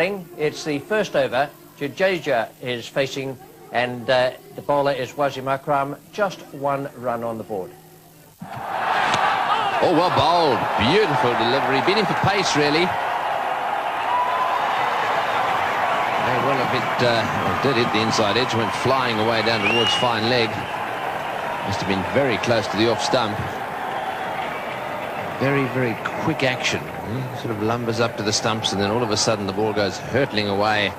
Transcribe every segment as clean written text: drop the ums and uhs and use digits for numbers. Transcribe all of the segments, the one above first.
It's the first over. Jadeja is facing, and the bowler is Wasim Akram. Just one run on the board. Oh, well bowled. Beautiful delivery. Beating for pace, really. Well, if it did hit the inside edge, went flying away down towards fine leg. Must have been very close to the off stump. Very, very quick action. He sort of lumbers up to the stumps, and then all of a sudden the ball goes hurtling away.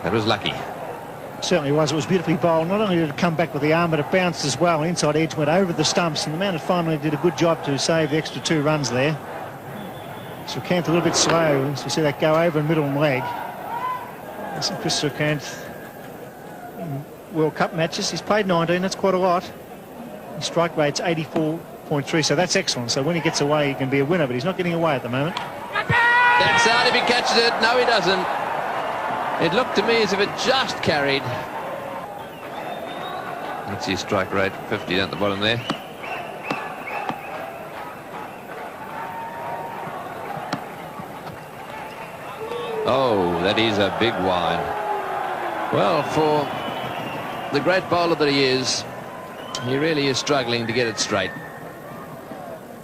That was lucky. Certainly was. It was beautifully bowled. Not only did it come back with the arm, but it bounced as well. Inside edge went over the stumps, and the man finally did a good job to save the extra 2 runs there. Srikanth a little bit slow, so you see that go over in middle and leg. Listen, Chris Srikanth in World Cup matches, he's played 19, that's quite a lot. His strike rate's 84.3, so that's excellent. So when he gets away, he can be a winner, but he's not getting away at the moment. That's out if he catches it. No, he doesn't. It looked to me as if it just carried. Let's see, strike rate 50 down at the bottom there. Oh, that is a big wide. Well, for the great bowler that he is, he really is struggling to get it straight.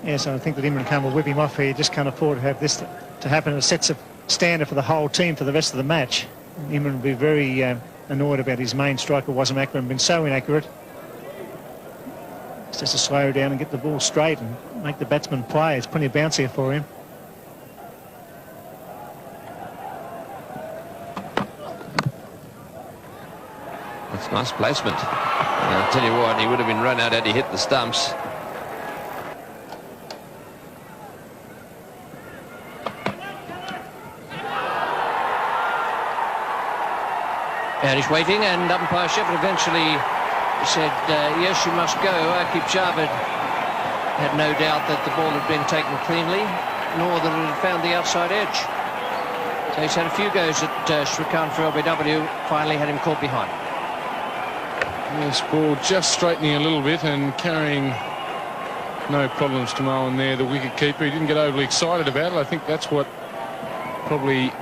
Yes, I think that Imran Khan will whip him off here. Just can't afford to have this to happen. It sets a standard for the whole team for the rest of the match. Imran will be very annoyed about his main striker, Wasim Akram, been so inaccurate. It's just to slow down and get the ball straight and make the batsman play. There's plenty of bounce here for him. That's nice placement. And I'll tell you what, he would have been run out had he hit the stumps. And he's waiting, and umpire Shepherd eventually said, yes, you must go. Aqib Javed had no doubt that the ball had been taken cleanly, nor that it had found the outside edge. So he's had a few goes at Srikanth for LBW, finally had him caught behind. This ball just straightening a little bit and carrying no problems to Mohan there, the wicket keeper. He didn't get overly excited about it. I think that's what probably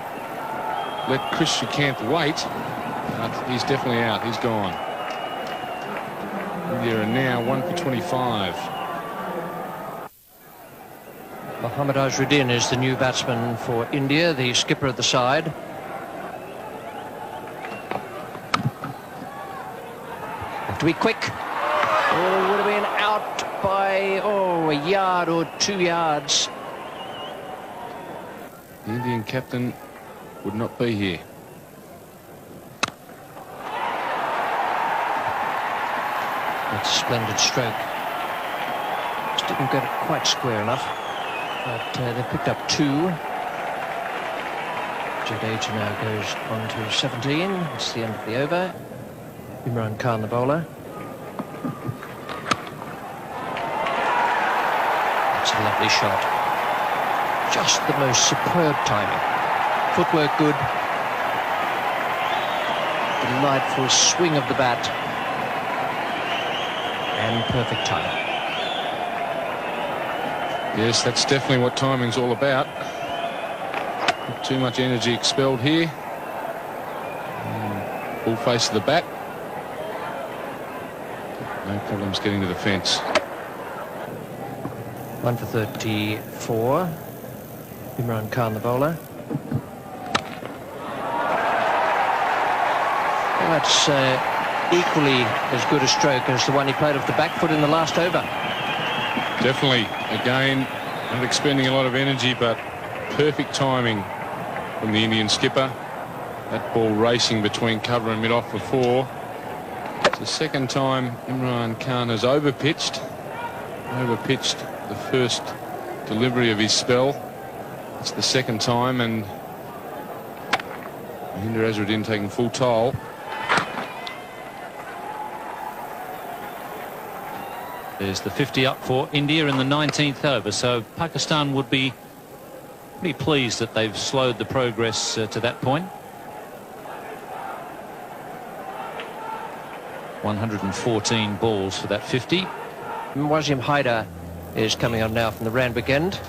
let Chris Srikanth wait. But he's definitely out. He's gone. India are now 1 for 25. Mohammad Azharuddin is the new batsman for India, the skipper of the side. Have to be quick. Oh, would have been out by, a yard or 2 yards. The Indian captain would not be here. That's a splendid stroke. Just didn't get it quite square enough. But they picked up 2. Jadeja now goes on to 17. It's the end of the over. Imran Khan, the bowler. That's a lovely shot. Just the most superb timing. Footwork good. Delightful swing of the bat. And perfect timing. Yes, that's definitely what timing's all about. Not too much energy expelled here. Full face of the bat. No problems getting to the fence. 1 for 34. Imran Khan, the bowler. Well, that's equally as good a stroke as the one he played off the back foot in the last over. Definitely. Again, not expending a lot of energy, but perfect timing from the Indian skipper. That ball racing between cover and mid-off for 4. It's the second time Imran Khan has overpitched the first delivery of his spell. It's the second time, and Mahendra Azharuddin taking full toll. There's the 50 up for India in the 19th over, so Pakistan would be pretty pleased that they've slowed the progress to that point. 114 balls for that 50. Wasim Haider is coming on now from the Randwick end.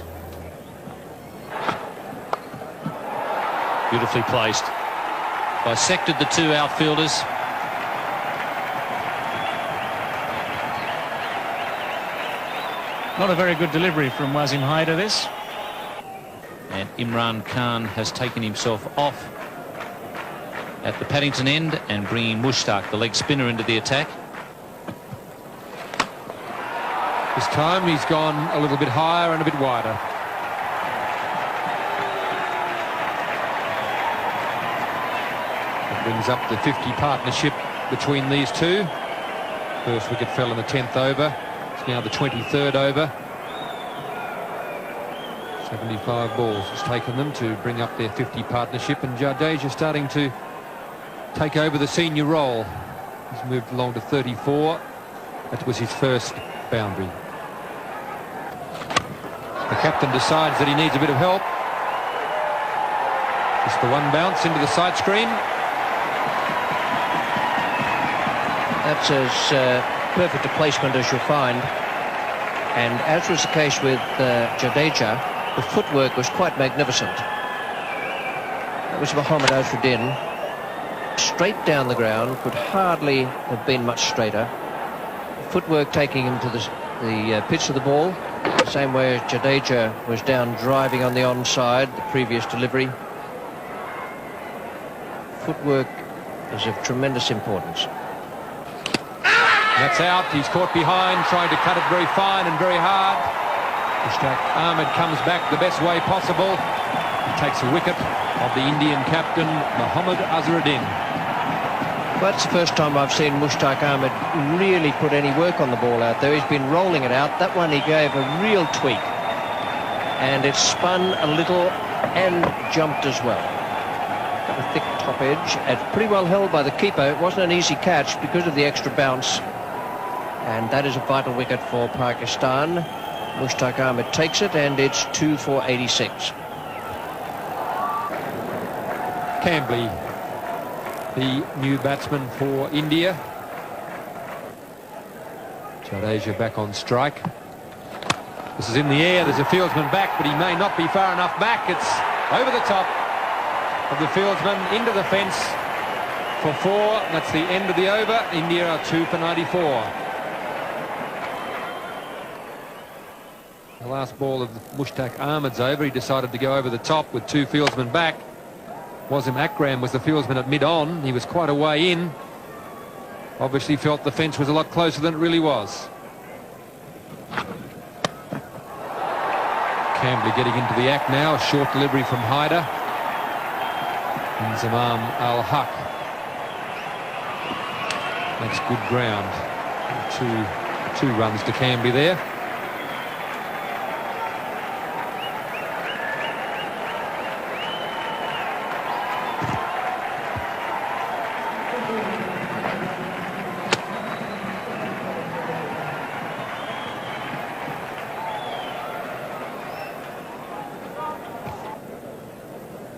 Beautifully placed. Bisected the two outfielders. Not a very good delivery from Wasim Haider, this. And Imran Khan has taken himself off at the Paddington end and bringing Mushtaq, the leg spinner, into the attack. This time he's gone a little bit higher and a bit wider. It brings up the 50 partnership between these two. First wicket fell in the 10th over. It's now the 23rd over. 75 balls has taken them to bring up their 50 partnership, and Jadeja starting to take over the senior role. He's moved along to 34. That was his first boundary. The captain decides that he needs a bit of help. Just the one bounce into the side screen. That's as perfect a placement as you'll find. And as was the case with Jadeja, the footwork was quite magnificent. That was Mohammad Azharuddin. Straight down the ground, could hardly have been much straighter. Footwork taking him to the pitch of the ball, the same way as Jadeja was down driving on the onside, the previous delivery. Footwork is of tremendous importance. That's out. He's caught behind, trying to cut it very fine and very hard. Mushtaq Ahmed comes back the best way possible. He takes a wicket of the Indian captain, Mohammad Azharuddin. Well, that's the first time I've seen Mushtaq Ahmed really put any work on the ball out there. He's been rolling it out. That one he gave a real tweak. And it spun a little and jumped as well. Got a thick top edge. It's pretty well held by the keeper. It wasn't an easy catch because of the extra bounce. And that is a vital wicket for Pakistan. Mushtaq Ahmed takes it, and it's 2 for 86. Cambly, the new batsman for India. Jadeja back on strike. This is in the air. There's a fieldsman back, but he may not be far enough back. It's over the top of the fieldsman into the fence for 4. That's the end of the over. India are 2 for 94. The last ball of Mushtaq Ahmed's over. He decided to go over the top with 2 fieldsmen back. Wasim Akram was the fieldsman at mid-on. He was quite a way in. Obviously felt the fence was a lot closer than it really was. Cambly getting into the act now. A short delivery from Haider. And Zamam Al-Haq makes good ground. Two runs to Cambly there.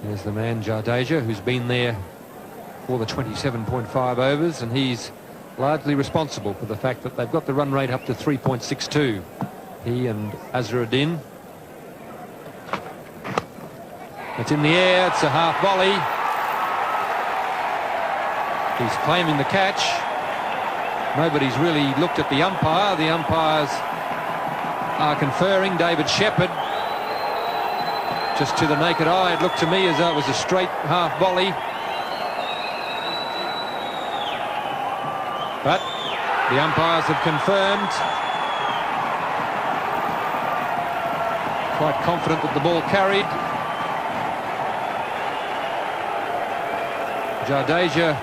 There's the man Jadeja, who's been there for the 27.5 overs, and he's largely responsible for the fact that they've got the run rate up to 3.62. He and Azharuddin. It's in the air. It's a half volley. He's claiming the catch. Nobody's really looked at the umpire. The umpires are conferring. David Shepherd. Just to the naked eye, it looked to me as though it was a straight half volley. But the umpires have confirmed. Quite confident that the ball carried. Jadeja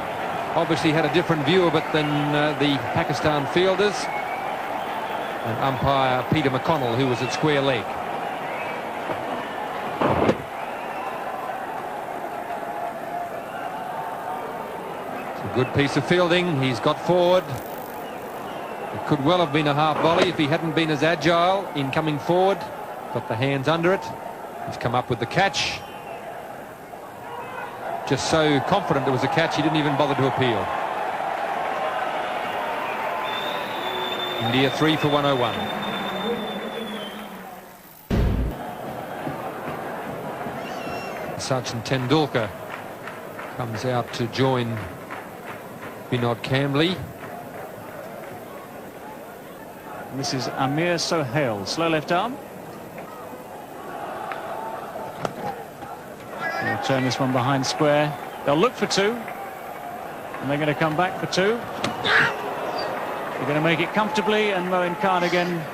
obviously had a different view of it than the Pakistan fielders. And umpire Peter McConnell, who was at square leg. Good piece of fielding. He's got forward. It could well have been a half volley if he hadn't been as agile in coming forward. Got the hands under it. He's come up with the catch. Just so confident there was a catch, he didn't even bother to appeal. India 3 for 101. Sachin Tendulkar comes out to join Vinod Kambli. And this is Amir Sohail, slow left arm. They'll turn this one behind square. They'll look for two, and they're going to come back for two. They're going to make it comfortably, and Moin Khan again.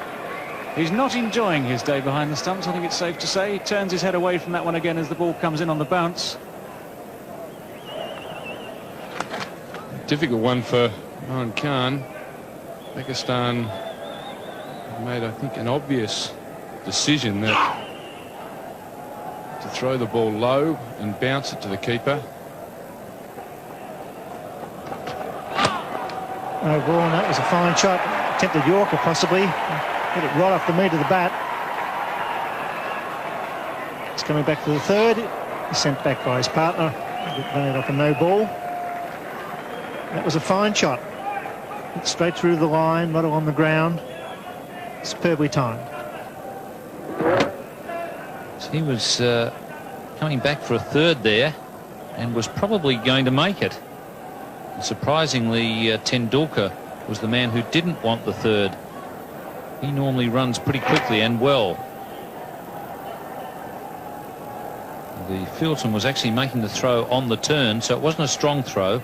He's not enjoying his day behind the stumps, I think it's safe to say. He turns his head away from that one again as the ball comes in on the bounce. Difficult one for Moin Khan. Pakistan made, I think, an obvious decision that to throw the ball low and bounce it to the keeper. No ball, and that was a fine shot. Attempted Yorker possibly. Hit it right off the meat of the bat. It's coming back for the third. He's sent back by his partner. Run it off a no ball. That was a fine shot. Hit straight through the line, right on the ground. Superbly timed. So he was coming back for a third there and was probably going to make it. And surprisingly, Tendulkar was the man who didn't want the third. He normally runs pretty quickly and well. The fieldsman was actually making the throw on the turn, so it wasn't a strong throw.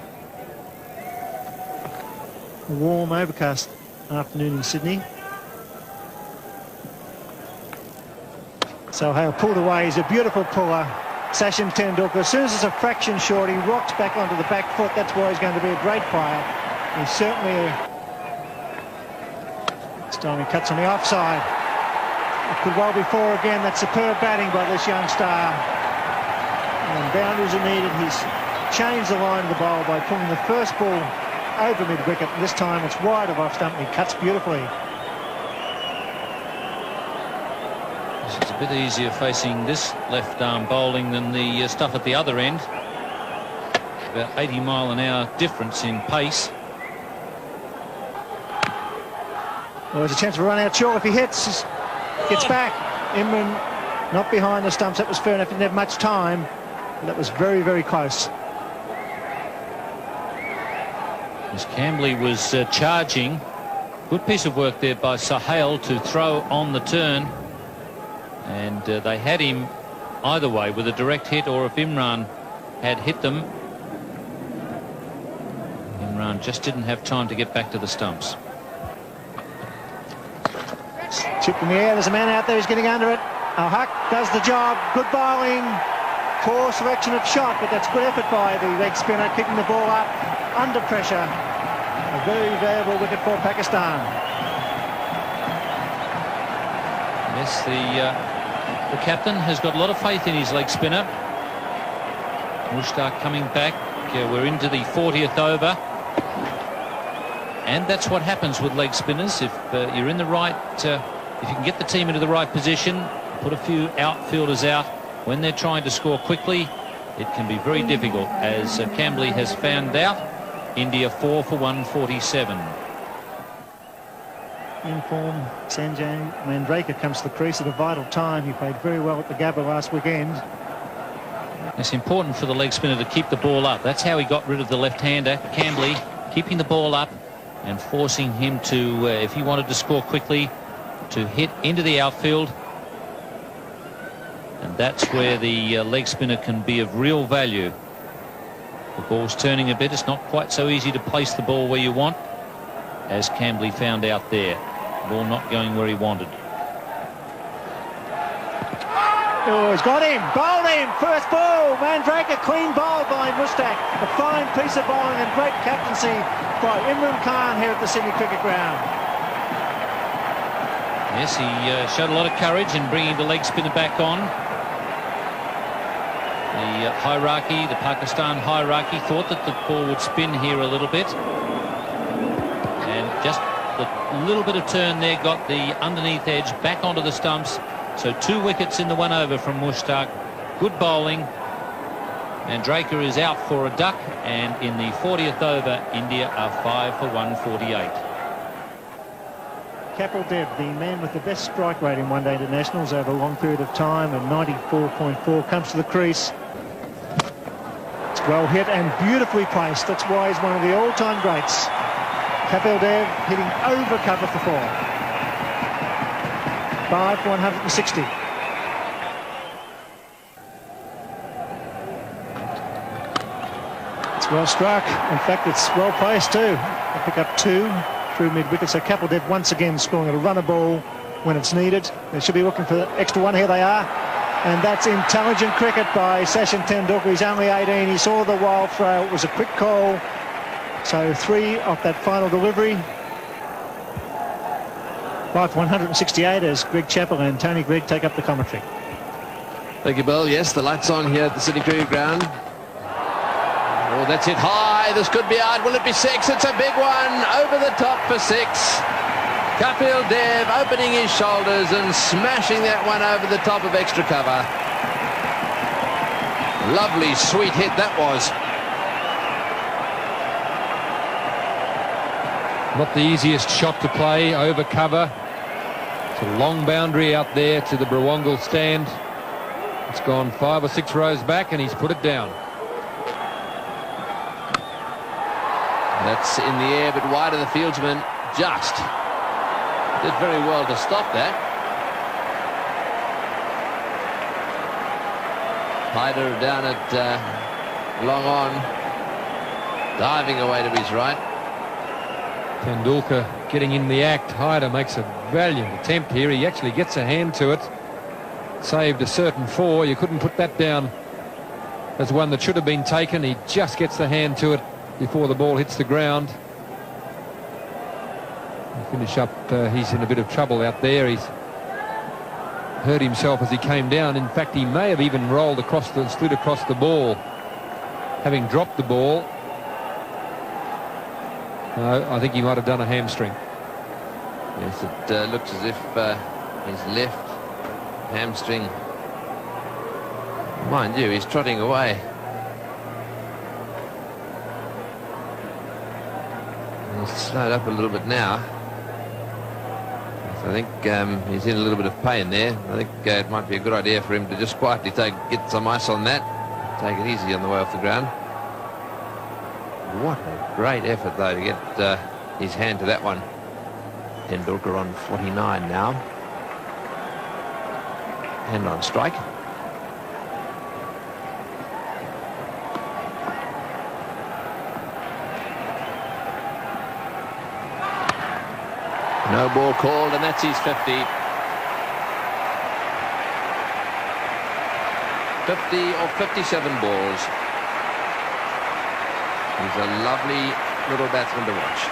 A warm, overcast afternoon in Sydney. Sohail pulled away. He's a beautiful puller. Sachin Tendulkar, as soon as it's a fraction short, he rocks back onto the back foot. That's why he's going to be a great player. He's certainly this time he cuts on the offside. It could well be four again. That's superb batting by this young star. And boundaries are needed. He's changed the line of the bowl by pulling the first ball over mid-wicket. This time it's wide of off stump and he cuts beautifully. This is a bit easier facing this left arm bowling than the stuff at the other end. About 80-mile-an-hour difference in pace. Well, there's a chance of a run out short if he hits. Gets back. Imran not behind the stumps. That was fair enough. He didn't have much time. But that was very, very close. As Kambli was charging. Good piece of work there by Sohail to throw on the turn. And they had him either way with a direct hit, or if Imran had hit them. Imran just didn't have time to get back to the stumps. Chip in the air. There's a man out there who's getting under it. Al-Haq does the job. Good bowling. Poor selection of shot, but that's good effort by the leg spinner, kicking the ball up under pressure. A very valuable wicket for Pakistan. Yes, the captain has got a lot of faith in his leg spinner. Mushtaq coming back. We're into the 40th over. And that's what happens with leg spinners. If you're in the right, if you can get the team into the right position, put a few outfielders out when they're trying to score quickly, it can be very difficult, as Kambli has found out. India 4 for 147. In form, Sanjay Mandraker comes to the crease at a vital time. He played very well at the Gabba last weekend. It's important for the leg spinner to keep the ball up. That's how he got rid of the left-hander, Kambli, keeping the ball up and forcing him to, if he wanted to score quickly, to hit into the outfield. And that's where the leg spinner can be of real value. The ball's turning a bit. It's not quite so easy to place the ball where you want, as Kambli found out there. Ball not going where he wanted. Oh, he's got him. Bowled him. First ball. Mandraker clean bowl by Mushtaq. A fine piece of bowling and great captaincy by Imran Khan here at the Sydney Cricket Ground. Yes, he showed a lot of courage in bringing the leg spinner back on. The hierarchy, the Pakistan hierarchy, thought that the ball would spin here a little bit. And just the little bit of turn there got the underneath edge back onto the stumps. So 2 wickets in the 1 over from Mushtaq. Good bowling. Mandraker is out for a duck. And in the 40th over, India are 5 for 148. Kapil Dev, the man with the best strike rate in one-day internationals over a long period of time, and 94.4, comes to the crease. It's well hit and beautifully placed. That's why he's one of the all-time greats. Kapil Dev hitting over cover for 4. 5 for 160. It's well struck. In fact, it's well placed too. They pick up 2 through mid-wicket. So Kapil Dev once again scoring a runner ball when it's needed. They should be looking for the extra one. Here they are. And that's intelligent cricket by Sachin Tendulkar. He's only 18. He saw the wild throw. It was a quick call. So 3 off that final delivery. 5 for 168 as Greg Chappell and Tony Greig take up the commentary. Thank you, Bill. Yes, the lights on here at the Sydney Cricket Ground. Oh, that's hit high. This could be out. Will it be 6? It's a big one. Over the top for 6. Kapil Dev opening his shoulders and smashing that one over the top of extra cover. Lovely, sweet hit that was. Not the easiest shot to play, over cover. It's a long boundary out there to the Brawangal stand. It's gone 5 or 6 rows back and he's put it down. That's in the air, but wide of the fieldsman. Just did very well to stop that. Hyder down at long on, diving away to his right. Tendulkar getting in the act. Hyder makes a valiant attempt here. He actually gets a hand to it. Saved a certain 4. You couldn't put that down as one that should have been taken. He just gets the hand to it before the ball hits the ground. Finish up, he's in a bit of trouble out there. He's hurt himself as he came down. In fact, he may have even rolled across the, slid across the ball, having dropped the ball. No, I think he might have done a hamstring. Yes, it looks as if his left hamstring. Mind you, he's trotting away. He's slowed up a little bit now. So I think he's in a little bit of pain there. I think it might be a good idea for him to just quietly get some ice on that. Take it easy on the way off the ground. What a great effort, though, to get his hand to that one. Tendulkar on 49 now. Hand on strike. No ball called, and that's his 50. 50 or 57 balls. He's a lovely little batsman to watch.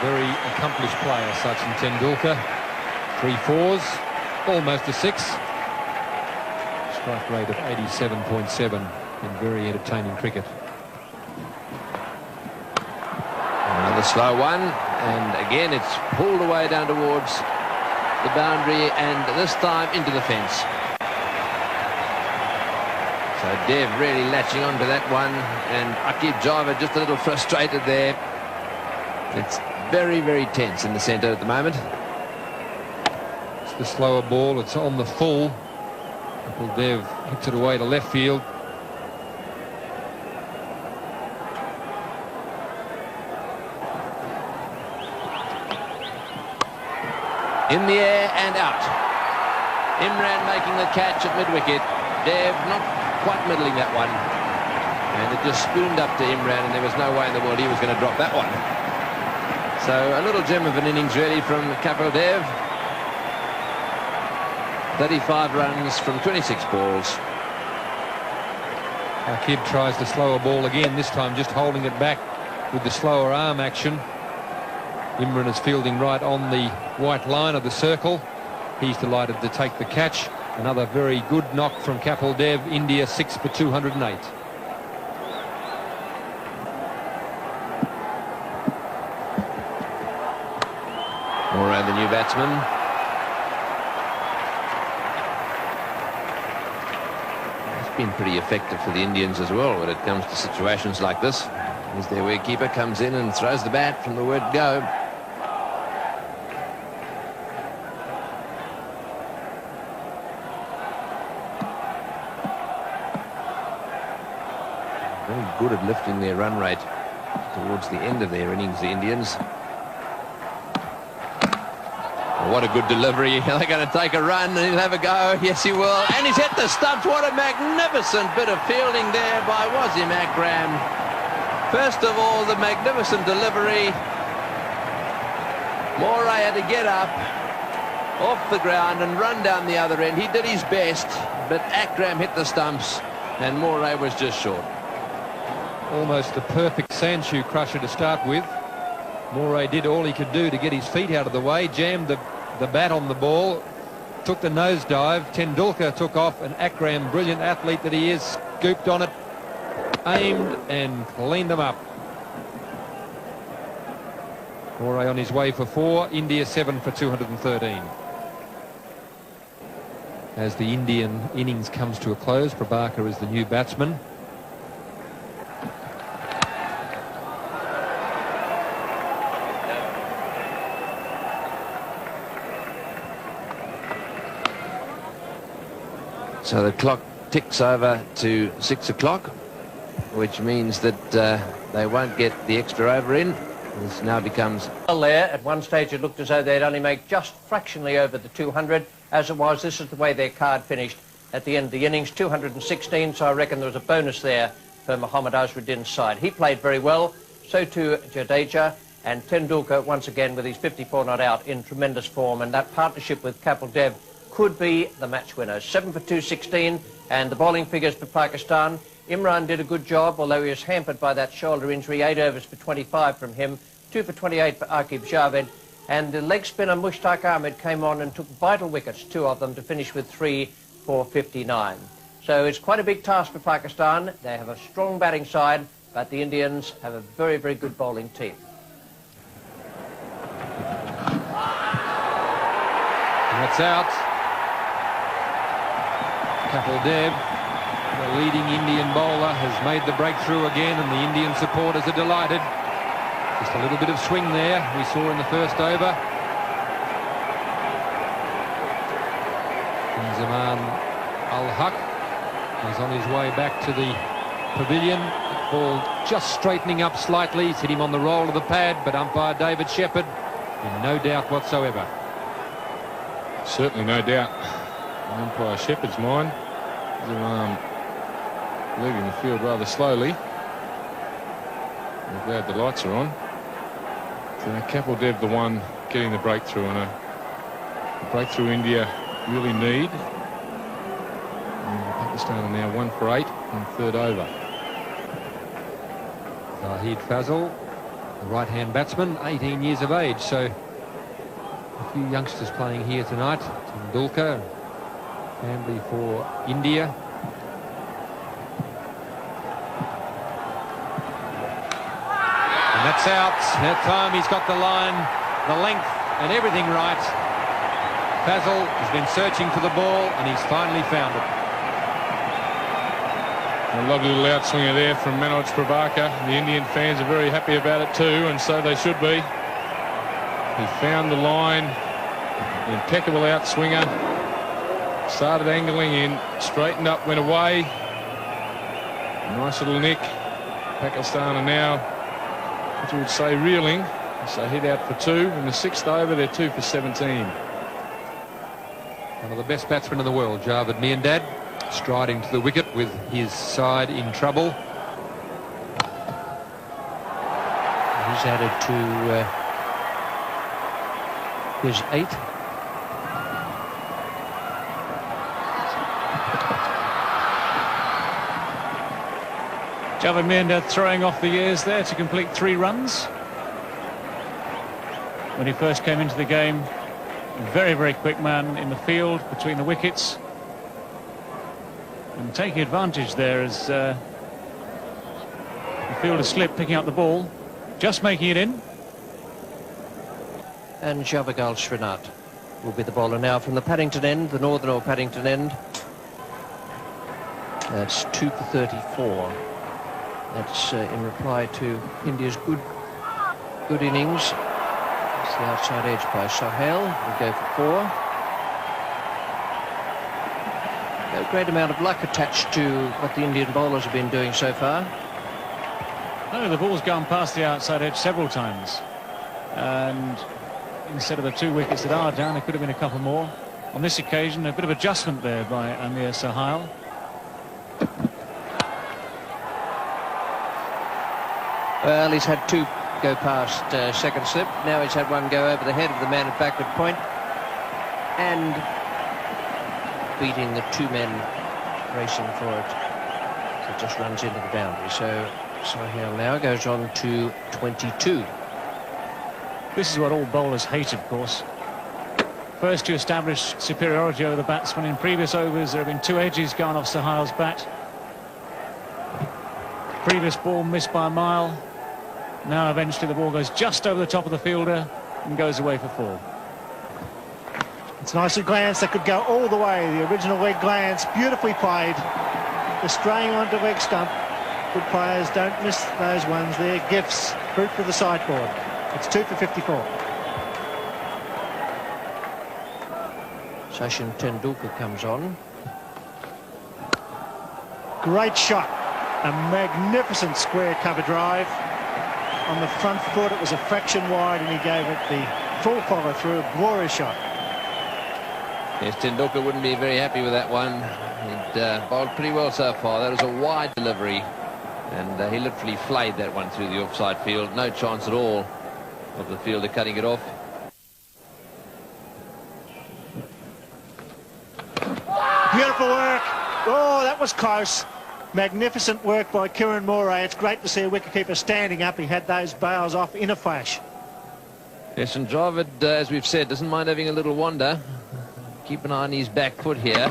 Very accomplished player, Sachin Tendulkar. 3 4s, almost a 6. Strike rate of 87.7 in very entertaining cricket. Another slow one, and again it's pulled away down towards the boundary, and this time into the fence. So Dev really latching onto that one, and Aqib Java just a little frustrated there. It's very, very tense in the centre at the moment. It's the slower ball, it's on the full. Kapil Dev hits it away to left field. In the air and out. Imran making the catch at mid-wicket. Dev not quite middling that one. And it just spooned up to Imran, and there was no way in the world he was going to drop that one. So a little gem of an innings really from Kapil Dev. 35 runs from 26 balls. Aqib tries the slower ball again, this time just holding it back with the slower arm action. Imran is fielding right on the white line of the circle. He's delighted to take the catch. Another very good knock from Kapil Dev. India 6 for 208. Moran, the new batsman. It's been pretty effective for the Indians as well when it comes to situations like this. As their wicketkeeper comes in and throws the bat from the word go. Very good at lifting their run rate towards the end of their innings, the Indians. What a good delivery. They're going to take a run and he'll have a go. Yes, he will. And he's hit the stumps. What a magnificent bit of fielding there by Wasim Akram. First of all, the magnificent delivery. Moray had to get up off the ground and run down the other end. He did his best, but Akram hit the stumps and Moray was just short. Almost a perfect Sandshoe crusher to start with. Moray did all he could do to get his feet out of the way, jammed the bat on the ball, took the nosedive. Tendulkar took off, and Akram, brilliant athlete that he is, scooped on it, aimed and cleaned them up. Moray on his way for 4, India 7 for 213. As the Indian innings comes to a close, Prabhakar is the new batsman. So the clock ticks over to 6 o'clock, which means that they won't get the extra over in. This now becomes... There, at one stage it looked as though they'd only make just fractionally over the 200. As it was, this is the way their card finished at the end of the innings, 216, so I reckon there was a bonus there for Mohammad Azharuddin's side. He played very well, so too Jadeja, and Tendulkar once again with his 54 not out in tremendous form, and that partnership with Kapil Dev could be the match winner. 7 for 216, and the bowling figures for Pakistan. Imran did a good job, although he was hampered by that shoulder injury. 8 overs for 25 from him, 2 for 28 for Aqib Javed, and the leg spinner Mushtaq Ahmed came on and took vital wickets, 2 of them, to finish with 3 for 59. So it's quite a big task for Pakistan. They have a strong batting side, but the Indians have a very, very good bowling team. That's out. Kapil Dev, the leading Indian bowler, has made the breakthrough again, and the Indian supporters are delighted. Just a little bit of swing there we saw in the first over. Zaman Al-Haq is on his way back to the pavilion. Ball just straightening up slightly. He's hit him on the roll of the pad, but umpire David Shepherd in no doubt whatsoever. Certainly no doubt in umpire Shepherd's mind. Zaman leaving the field rather slowly. I'm glad the lights are on. So Kapil Dev the one getting the breakthrough, and a breakthrough India really need. And Pakistan are now 1 for 8 on third over. Zahid Fazal, the right-hand batsman, 18 years of age, so a few youngsters playing here tonight. Tendulkar, family for India. And that's out. That time he's got the line, the length and everything right. Fazal has been searching for the ball and he's finally found it. A lovely little outswinger there from Manoj Prabhakar. The Indian fans are very happy about it too, and so they should be. He found the line, impeccable outswinger. Started angling in, straightened up, went away. Nice little nick. Pakistan are now, what you would say, reeling. So hit out for 2. In the 6th over, they're 2 for 17. One of the best batsmen in the world, Javed Miandad, striding to the wicket with his side in trouble. He's added to his 8. Javed Miandad throwing off the years there to complete 3 runs. When he first came into the game, very, very quick man in the field between the wickets. And taking advantage there as the fielder slipped, picking up the ball, just making it in. And Javagal Srinath will be the bowler now from the Paddington end, the northern or Paddington end. That's 2 for 34. That's in reply to India's good innings. It's the outside edge by Sohail. Will go for 4. No great amount of luck attached to what the Indian bowlers have been doing so far. No, the ball's gone past the outside edge several times. And instead of the 2 wickets that are down, there could have been a couple more. On this occasion, a bit of adjustment there by Amir Sohail. Well, he's had 2 go past second slip. Now he's had 1 go over the head of the man at backward point. And beating the 2 men racing for it. It just runs into the boundary. So Sohail now goes on to 22. This is what all bowlers hate, of course. First to establish superiority over the batsman. In previous overs, there have been 2 edges gone off Sohail's bat. Previous ball missed by a mile. Now eventually the ball goes just over the top of the fielder and goes away for 4. It's nicely glanced. That could go all the way. The original leg glance, beautifully played. Just straying onto leg stump. Good players don't miss those ones. They're gifts. Fruit for the sideboard. It's 2 for 54. Sachin Tendulkar comes on. Great shot. A magnificent square cover drive. On the front foot, it was a fraction wide, and he gave it the full follow through. A glorious shot. Yes, Tendulkar wouldn't be very happy with that one. He'd bowled pretty well so far. That was a wide delivery, and he literally flayed that one through the offside field. No chance at all of the fielder cutting it off. Beautiful work. Oh, that was close. Magnificent work by Kiran Moray. It's great to see a wicketkeeper standing up. He had those bails off in a flash. Yes, and Dravid, as we've said, doesn't mind having a little wander. Keep an eye on his back foot here.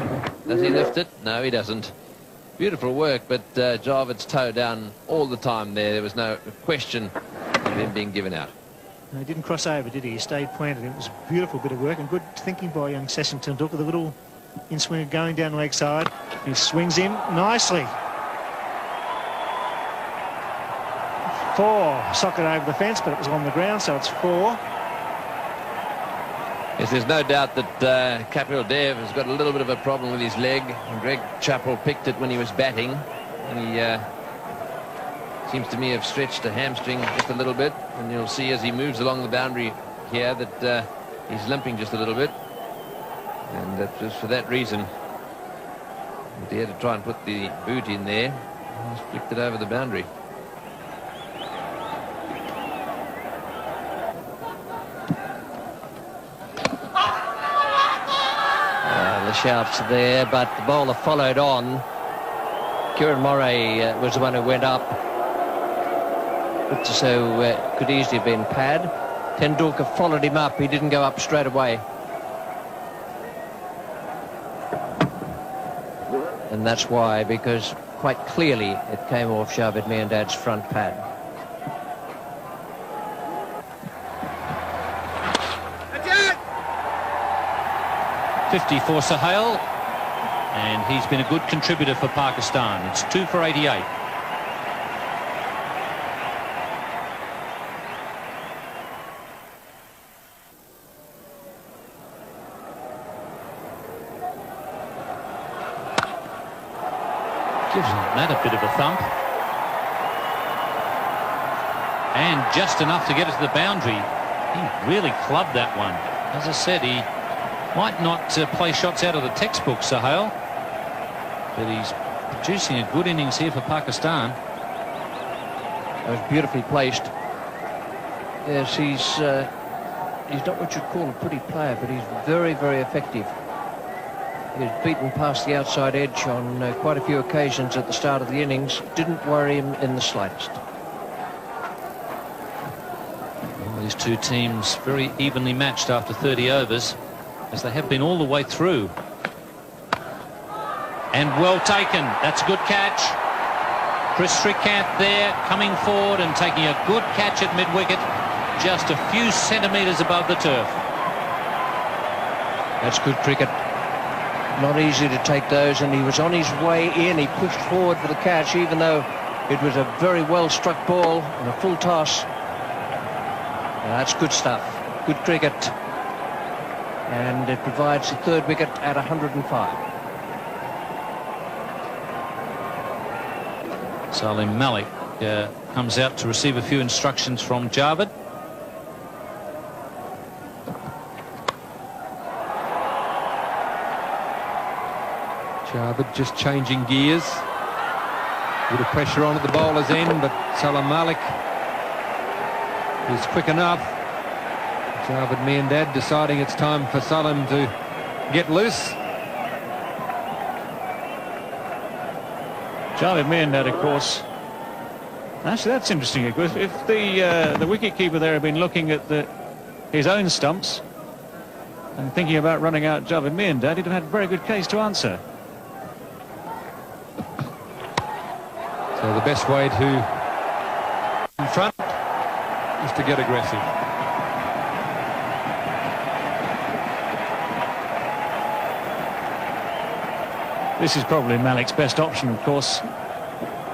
Does he lift it? No, he doesn't. Beautiful work, but Dravid's toe down all the time there. There was no question of him being given out. No, he didn't cross over, did he? He stayed planted. It was a beautiful bit of work and good thinking by young Sachin Tendulkar. The little in-swinger going down leg side. He swings in nicely. 4. Socket over the fence, but it was on the ground, so it's 4. Yes, there's no doubt that Kapil Dev has got a little bit of a problem with his leg. And Greg Chappell picked it when he was batting, and he seems to me have stretched a hamstring just a little bit. And you'll see as he moves along the boundary here that he's limping just a little bit, and that was for that reason that he had to try and put the boot in there. He's flicked it over the boundary. The shouts there, but the bowler followed on. Kiran Moray was the one who went up. So could easily have been pad. Tendulkar followed him up. He didn't go up straight away. And that's why, because quite clearly it came off Javed Miandad's front pad. For Sohail, and he's been a good contributor for Pakistan. It's 2 for 88. Gives Matt a bit of a thump, and just enough to get it to the boundary. He really clubbed that one. As I said, he might not play shots out of the textbook, Sohail, but he's producing a good innings here for Pakistan. That was beautifully placed. Yes, he's not what you'd call a pretty player, but he's very, very effective. He was beaten past the outside edge on quite a few occasions at the start of the innings. Didn't worry him in the slightest. Well, these two teams very evenly matched after 30 overs. As they have been all the way through. And well taken. That's a good catch. Chris Srikanth there coming forward and taking a good catch at mid-wicket, just a few centimetres above the turf. That's good cricket. Not easy to take those, and he was on his way in. He pushed forward for the catch, even though It was a very well struck ball and a full toss. That's good stuff. Good cricket. And it provides the third wicket at 105. Salim Malik comes out to receive a few instructions from Javed. Javed just changing gears. A bit of pressure on at the bowler's end, but Salim Malik is quick enough. Javed Miandad deciding it's time for Salim to get loose. Javed Miandad, of course. Actually, that's interesting. If the wicketkeeper there had been looking at his own stumps and thinking about running out Javed Miandad, he'd have had a very good case to answer. So the best way to in front is to get aggressive. This is probably Malik's best option, of course.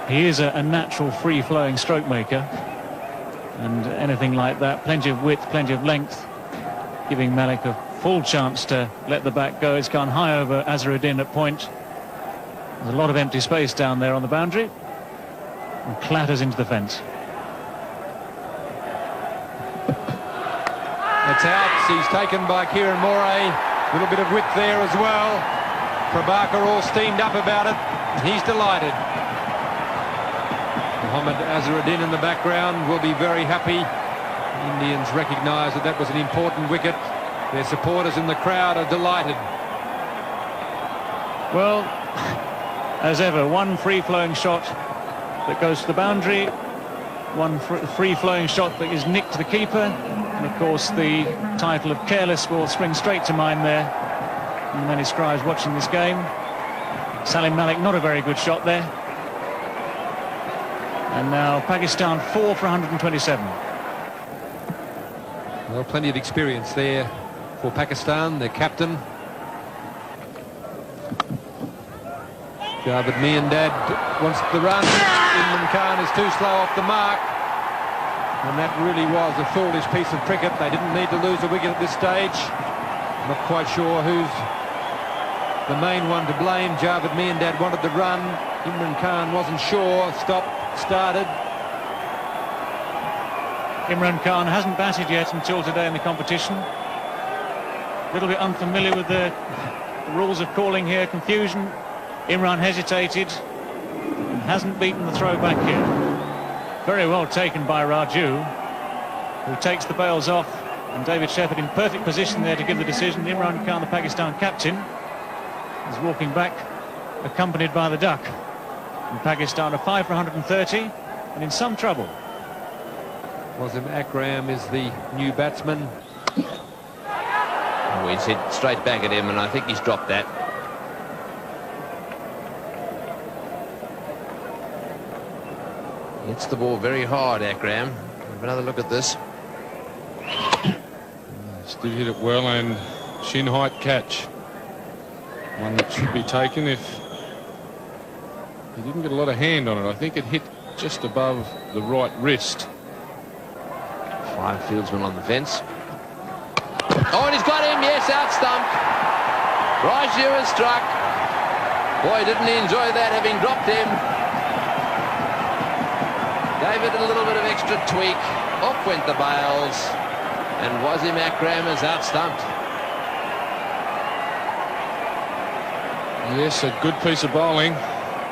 He is a natural free-flowing stroke maker, and anything like that, plenty of width, plenty of length, giving Malik a full chance to let the bat go. It's gone high over Azharuddin at point. There's a lot of empty space down there on the boundary, and clatters into the fence. It's out. He's taken by Kieran Moray. A little bit of width there as well. Prabhakar all steamed up about it. He's delighted. Mohammad Azharuddin in the background will be very happy. The Indians recognise that that was an important wicket. Their supporters in the crowd are delighted. Well, as ever, one free-flowing shot that goes to the boundary, one free-flowing shot that is nicked to the keeper, and of course the title of careless will spring straight to mind there. And many scribes watching this game. Salim Malik, not a very good shot there. And now Pakistan 4 for 127. Well, plenty of experience there for Pakistan, their captain. Javed Miandad wants the run. Imran Khan is too slow off the mark. And that really was a foolish piece of cricket. They didn't need to lose a wicket at this stage. Not quite sure who's the main one to blame. Javed Miandad wanted the run. Imran Khan wasn't sure. Started. Imran Khan hasn't batted yet until today in the competition. A little bit unfamiliar with the rules of calling here. Confusion. Imran hesitated and hasn't beaten the throw back here. Very well taken by Raju, who takes the bails off, and David Shepherd in perfect position there to give the decision. Imran Khan, the Pakistan captain, is walking back, accompanied by the duck. And Pakistan are 5 for 130 and in some trouble. Wasim Akram is the new batsman. Oh, he's hit straight back at him, and I think he's dropped that. Hits the ball very hard, Akram. Have another look at this. Still hit it well, and shin height catch. One that should be taken if he didn't get a lot of hand on it. I think it hit just above the right wrist. 5 fieldsmen on the fence. Oh, and he's got him. Yes, out stump. Raju has struck. Boy, didn't he enjoy that, having dropped him. Gave it a little bit of extra tweak. Off went the bails. And Wasim Akram is out stumped. Yes, a good piece of bowling.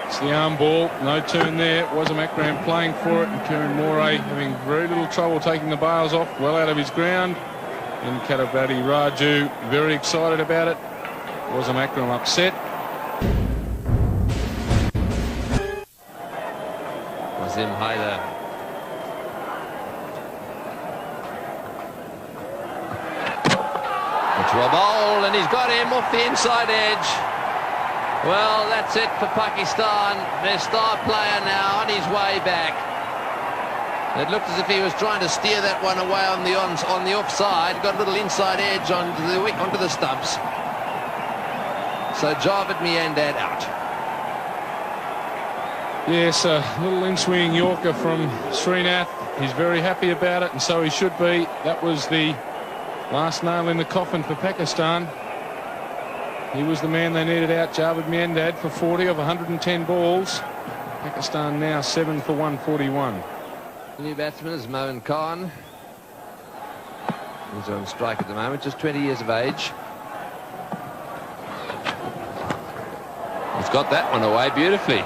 It's the arm ball. No turn there. Wasim Akram playing for it. And Kieran Moray having very little trouble taking the bails off. Well out of his ground. And Katabati Raju very excited about it. Wasim Akram upset. Wasim Haider. To a bowl, and he's got him off the inside edge. Well, that's it for Pakistan. Their star player now on his way back. It looked as if he was trying to steer that one away on the offside. Got a little inside edge onto the stumps. So Javed Miandad out. Yes, a little in-swinging Yorker from Srinath. He's very happy about it, and so he should be. That was the last nail in the coffin for Pakistan. He was the man they needed out, Javed Miandad, for 40 of 110 balls. Pakistan now 7 for 141. The new batsman is Moin Khan. He's on strike at the moment, just 20 years of age. He's got that one away beautifully.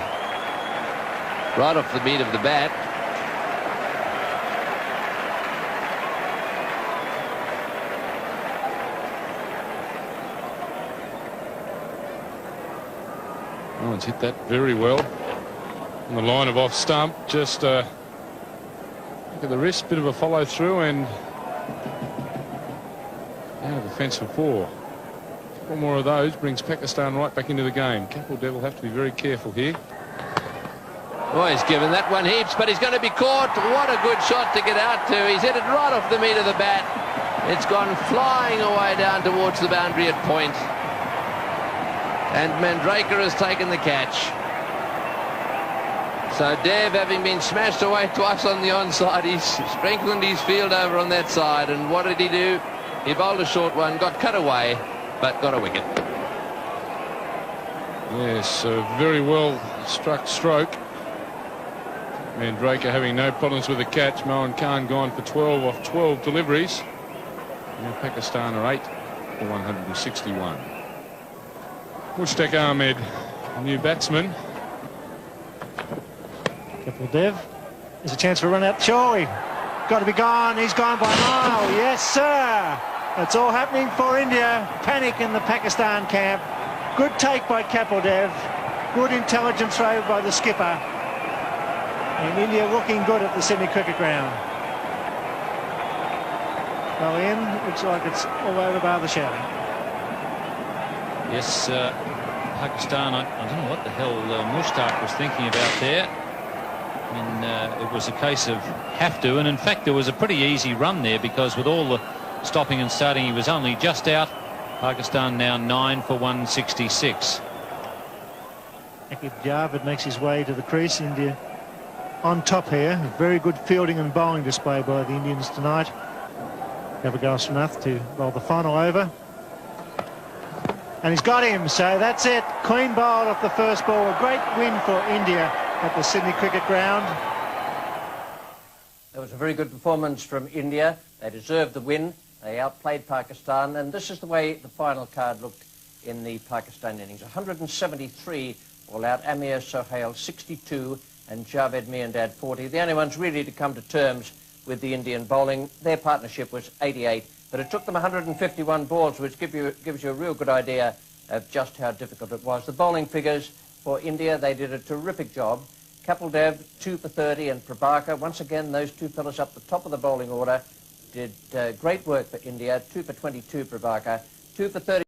Right off the meat of the bat. Oh, it's hit that very well. On the line of off stump, just look at the wrist, bit of a follow through and out of the fence for 4. One more of those brings Pakistan right back into the game. Kapil Dev will have to be very careful here. Oh, he's given that one heaps, but he's going to be caught. What a good shot to get out to. He's hit it right off the meat of the bat. It's gone flying away down towards the boundary at point. And Mandraker has taken the catch. So Dev, having been smashed away twice on the onside, he's strengthened his field over on that side. And what did he do? He bowled a short one, got cut away, but got a wicket. Yes, a very well struck stroke. Mandraker having no problems with the catch. Moin Khan gone for 12 off 12 deliveries. Now Pakistan are 8 for 161. Mushtaq Ahmed, a new batsman. Kapil Dev. There's a chance for a run out. Choi. Got to be gone. He's gone by a mile. Yes, sir. It's all happening for India. Panic in the Pakistan camp. Good take by Kapil Dev. Good intelligent throw by the skipper. And India looking good at the Sydney Cricket Ground. Well, Ian, looks like it's all over bar the shouting. Yes, Pakistan, I don't know what the hell Mushtaq was thinking about there. I mean, it was a case of have to, and in fact there was a pretty easy run there because with all the stopping and starting he was only just out. Pakistan now 9 for 166. Aqib Javed makes his way to the crease. India on top here. Very good fielding and bowling display by the Indians tonight. Gavagal Srinath to bowl the final over. And he's got him, so that's it. Clean bowled off the first ball. A great win for India at the Sydney Cricket Ground. It was a very good performance from India. They deserved the win. They outplayed Pakistan, and this is the way the final card looked in the Pakistan innings. 173 all out. Amir Sohail 62 and Javed Miandad 40. The only ones really to come to terms with the Indian bowling. Their partnership was 88, but it took them 151 balls, which gives you a real good idea of just how difficult it was. The bowling figures for India, they did a terrific job. Kapil Dev 2 for 30 and Prabhakar, once again those two fellas up the top of the bowling order, did great work for India. 2 for 22 Prabhakar, 2 for 30